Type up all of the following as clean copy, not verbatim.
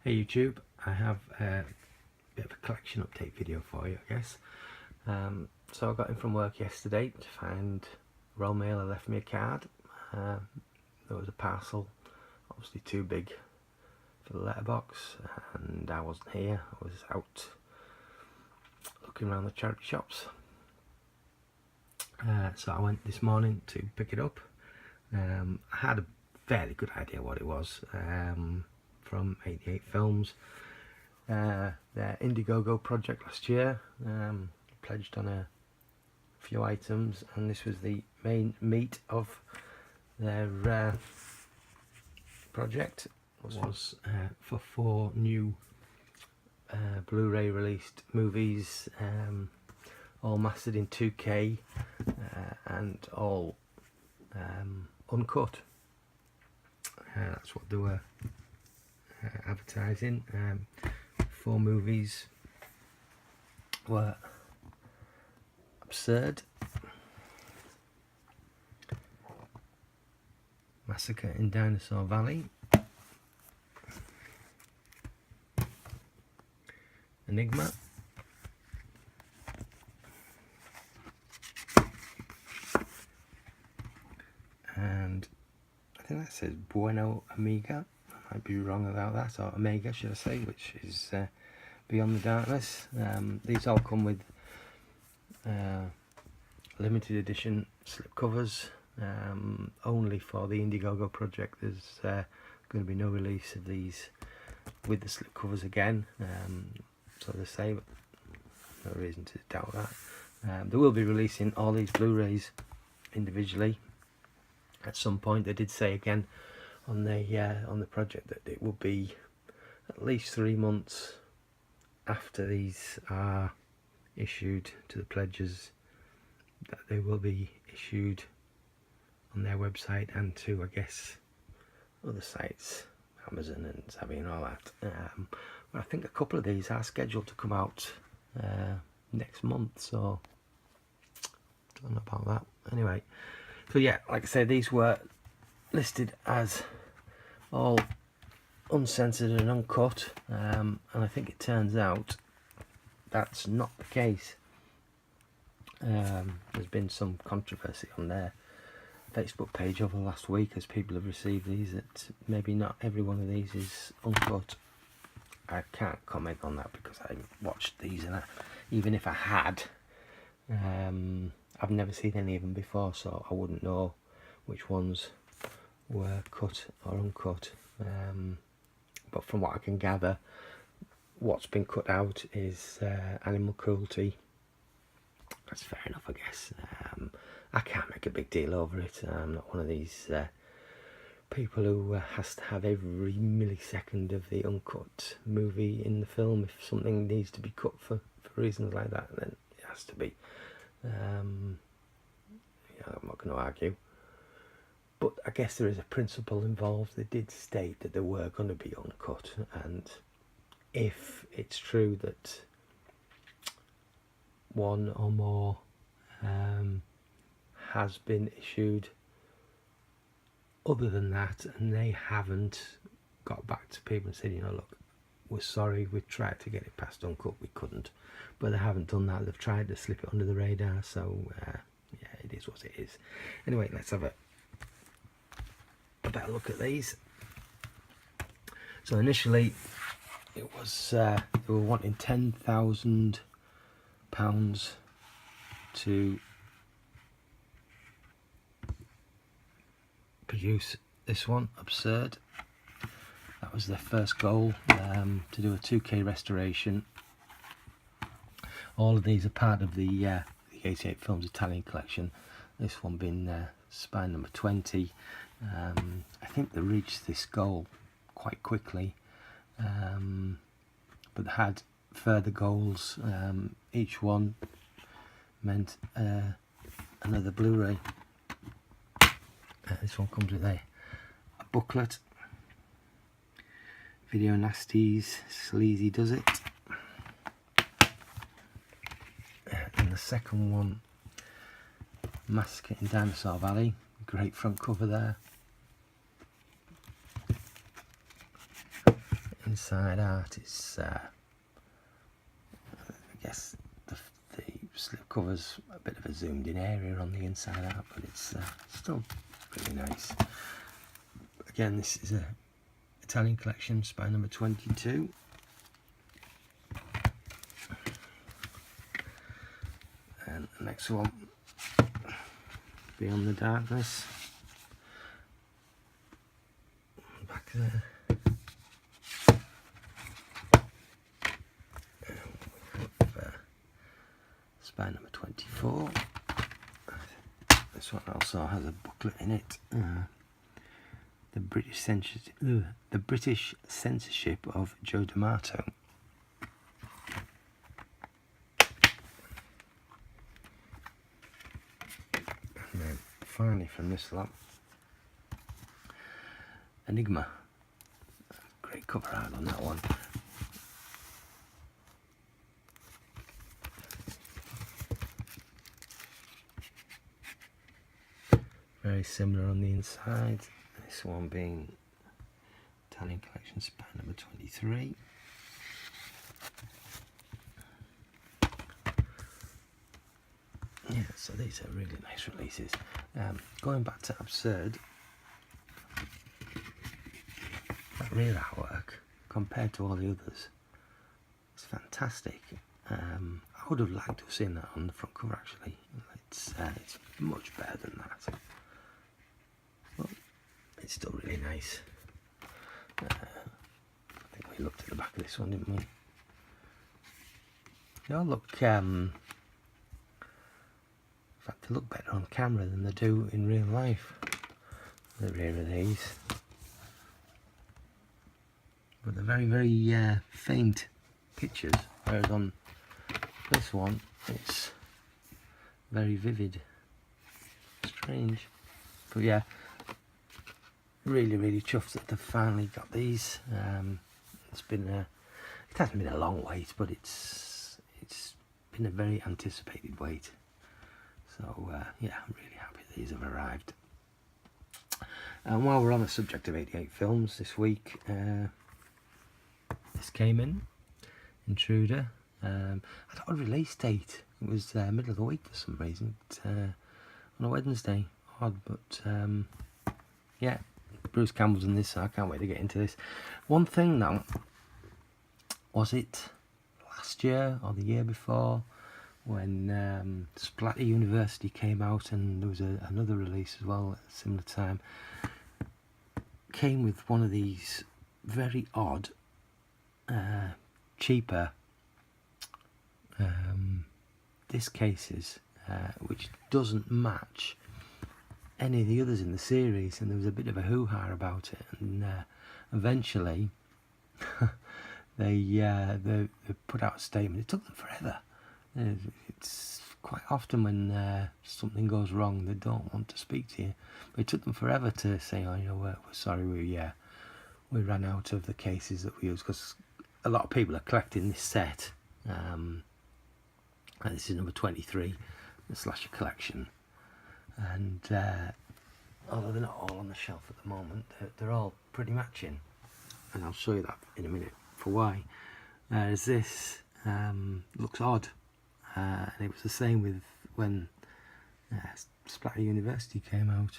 Hey YouTube, I have a bit of a collection update video for you, I guess. So I got in from work yesterday to find Royal Mail had left me a card. There was a parcel, obviously too big for the letterbox, and I wasn't here. I was out looking around the charity shops. So I went this morning to pick it up. I had a fairly good idea what it was. From 88 Films, their Indiegogo project last year. Pledged on a few items, and this was the main meat of their project. Was for 4 new Blu Ray released movies, all mastered in 2K and all uncut. That's what they were advertising. 4 movies were Absurd, Massacre in Dinosaur Valley, Enigma, and I think that says Bueno Amiga. I might be wrong about that, or Omega should I say, which is Beyond the Darkness. These all come with limited edition slipcovers, only for the Indiegogo project. There's going to be no release of these with the slipcovers again, so they say, but no reason to doubt that. They will be releasing all these Blu Rays individually at some point. They did say again on the project that it will be at least 3 months after these are issued to the pledgers, that they will be issued on their website and to, I guess, other sites, Amazon and Zavi and all that. But I think a couple of these are scheduled to come out next month, so don't know about that. Anyway, so yeah, like I said, these were listed as all uncensored and uncut, and I think it turns out that's not the case. There's been some controversy on their Facebook page over the last week as people have received these, that maybe not every one of these is uncut. I can't comment on that because I watched these, and even if I had, I've never seen any of them before, so I wouldn't know which ones were cut or uncut. But from what I can gather, what's been cut out is animal cruelty. That's fair enough, I guess. I can't make a big deal over it. I'm not one of these people who has to have every millisecond of the uncut movie in the film. If something needs to be cut for reasons like that, then it has to be. I'm not going to argue. But I guess there is a principle involved. They did state that they were going to be uncut, and if it's true that one or more has been issued other than that, and they haven't got back to people and said, you know, look, we're sorry, we tried to get it past uncut, we couldn't, but they haven't done that. They've tried to slip it under the radar, so yeah, it is what it is. Anyway, let's have a better look at these. So initially it was they were wanting £10,000 to produce this one, Absurd. That was their first goal, to do a 2K restoration. All of these are part of the 88 Films Italian collection, this one being spine number 20. I think they reached this goal quite quickly, but they had further goals. Each one meant another Blu-ray. This one comes with a booklet. Video Nasties, Sleazy Does It. And the second one, Massacre in Dinosaur Valley. Great front cover there. inside art is, I guess the slipcover's a bit of a zoomed in area on the inside art, but it's still really nice. Again, this is a Italian collection, spine number 22. And the next one, Beyond the Darkness. Back there. Spine number 24. This one also has a booklet in it. The British censorship of Joe D'Amato. And then finally from this lot, Enigma. Great cover art on that one. Very similar on the inside. This one being Italian collection, spine number 23. Yeah, so these are really nice releases. Going back to Absurd, that rear artwork compared to all the others, it's fantastic. I would have liked to have seen that on the front cover actually. It's much better than that. Well, it's still really nice. I think we looked at the back of this one, didn't we? They all look, in fact, they look better on camera than they do in real life. The rear of these, but they're very, very faint pictures, whereas on this one it's very vivid. Strange, but yeah. Really, really chuffed that they've finally got these. It's been it hasn't been a long wait, but it's been a very anticipated wait. So yeah, I'm really happy these have arrived. And while we're on the subject of 88 films, this week this came in, Intruder. I got a release date. It was middle of the week for some reason, on a Wednesday. Odd, but yeah. Bruce Campbell's in this, so I can't wait to get into this. One thing though, was it last year or the year before when Splatter University came out, and there was another release as well at a similar time, came with one of these very odd, cheaper disc cases, which doesn't match any of the others in the series, and there was a bit of a hoo-ha about it, and eventually they put out a statement. It took them forever. It's quite often when something goes wrong, they don't want to speak to you, but it took them forever to say, oh, you know, we're sorry, we ran out of the cases that we use, because a lot of people are collecting this set, and this is number 23, the Slasher collection. And although they're not all on the shelf at the moment, they're all pretty matching, and I'll show you that in a minute for why. As this looks odd, and it was the same with when Splatter University came out.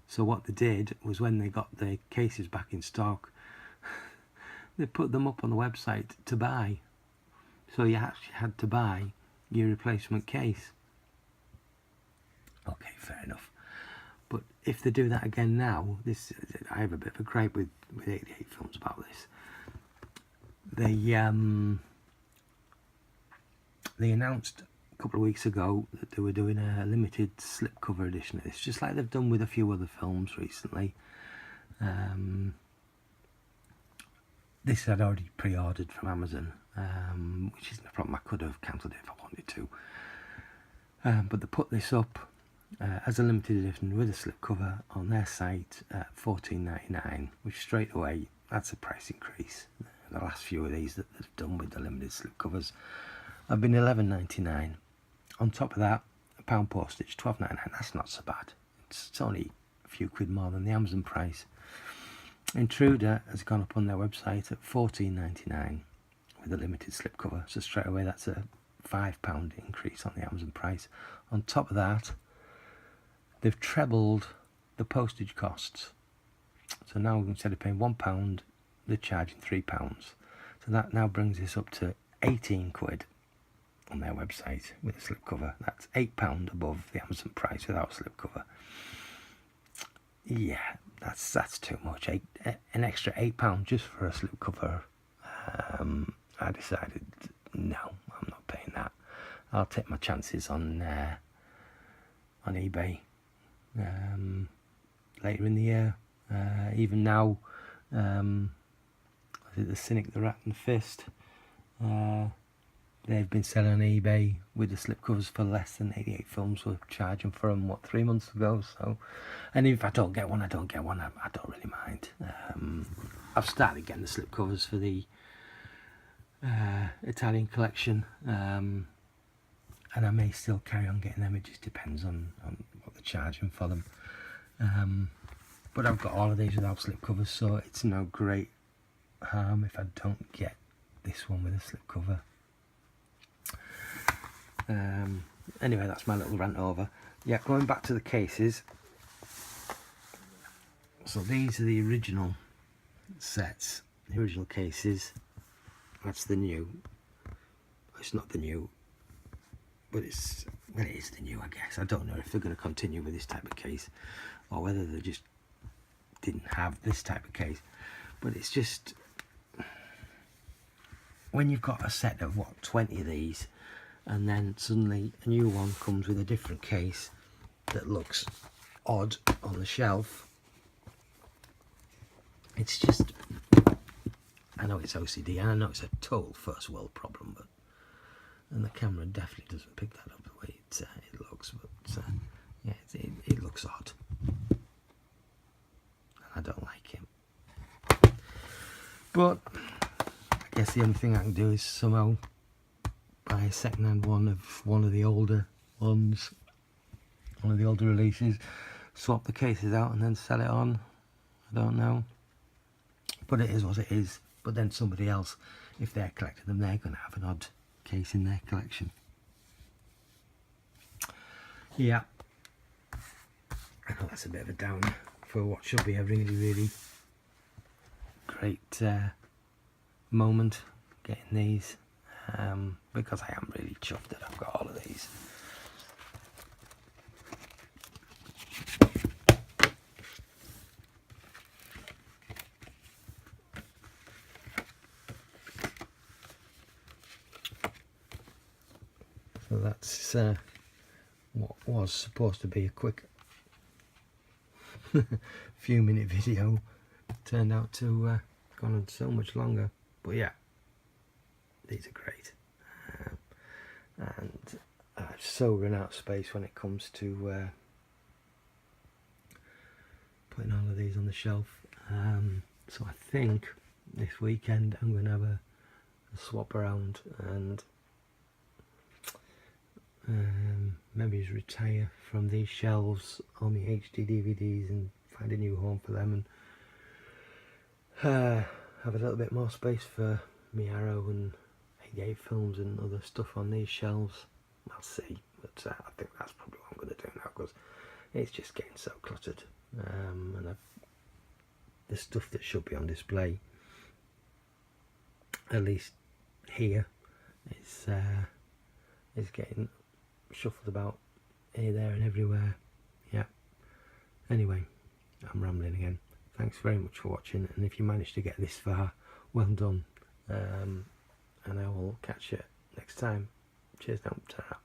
So what they did was, when they got the cases back in stock, they put them up on the website to buy. So you actually had to buy your replacement case. Okay, fair enough. But if they do that again now, I have a bit of a gripe with 88 films about this. They announced a couple of weeks ago that they were doing a limited slipcover edition of this, just like they've done with a few other films recently. This I'd already pre-ordered from Amazon, which isn't a problem. I could have cancelled it if I wanted to. But they put this up as a limited edition with a slipcover on their site at $14.99, which straight away, that's a price increase. The last few of these that they've done with the limited slipcovers have been $11.99. On top of that, £1 postage, $12.99. That's not so bad. It's only a few quid more than the Amazon price. Intruder has gone up on their website at $14.99 with a limited slipcover, so straight away that's a £5 increase on the Amazon price. On top of that, they've trebled the postage costs, so now instead of paying £1 they're charging £3, so that now brings us up to 18 quid on their website with a slipcover. That's £8 above the Amazon price without slipcover. Yeah, that's too much. An extra £8 just for a slipcover. I decided no, I'm not paying that. I'll take my chances on eBay later in the year. Even now, the Cynic, the Rat and the Fist, they've been selling on eBay with the slipcovers for less than 88 Films were charging for them, 3 months ago. So, and if I don't get one, I don't get one. I don't really mind. I've started getting the slipcovers for the Italian collection, and I may still carry on getting them. It just depends on what they're charging for them. But I've got all of these without slipcovers, so it's no great harm if I don't get this one with a slipcover. Anyway, that's my little rant over. Yeah, going back to the cases. So these are the original sets, the original cases. That's the new. It's not the new, but it is the new, I guess. I don't know if they're going to continue with this type of case, or whether they just didn't have this type of case. But it's just, when you've got a set of 20 of these, and then suddenly a new one comes with a different case that looks odd on the shelf, it's just, I know it's OCD, and I know it's a total first world problem, but, and the camera definitely doesn't pick that up the way it looks, but yeah, it looks odd, and I don't like it. But I guess the only thing I can do is somehow buy a second-hand one of one of the older ones, one of the older releases, swap the cases out and then sell it on. I don't know, but it is what it is. But then somebody else, if they're collecting them, they're going to have an odd case in their collection. Yeah, I know that's a bit of a downer for what should be a really, really great moment getting these, because I am really chuffed that I've got all of these. So that's what was supposed to be a quick few minute video, turned out to gone on so much longer. But yeah, these are great, and I've so run out of space when it comes to putting all of these on the shelf. So I think this weekend I'm going to have a swap around and maybe just retire from these shelves on my HD DVDs and find a new home for them, and have a little bit more space for me Arrow and 88 Films and other stuff on these shelves. I'll see, but I think that's probably what I'm going to do now, because it's just getting so cluttered, and the stuff that should be on display, at least here, is getting shuffled about here, there and everywhere. Yeah, anyway, I'm rambling again. Thanks very much for watching, and if you managed to get this far, well done, and I will catch you next time. Cheers now, ta-ra.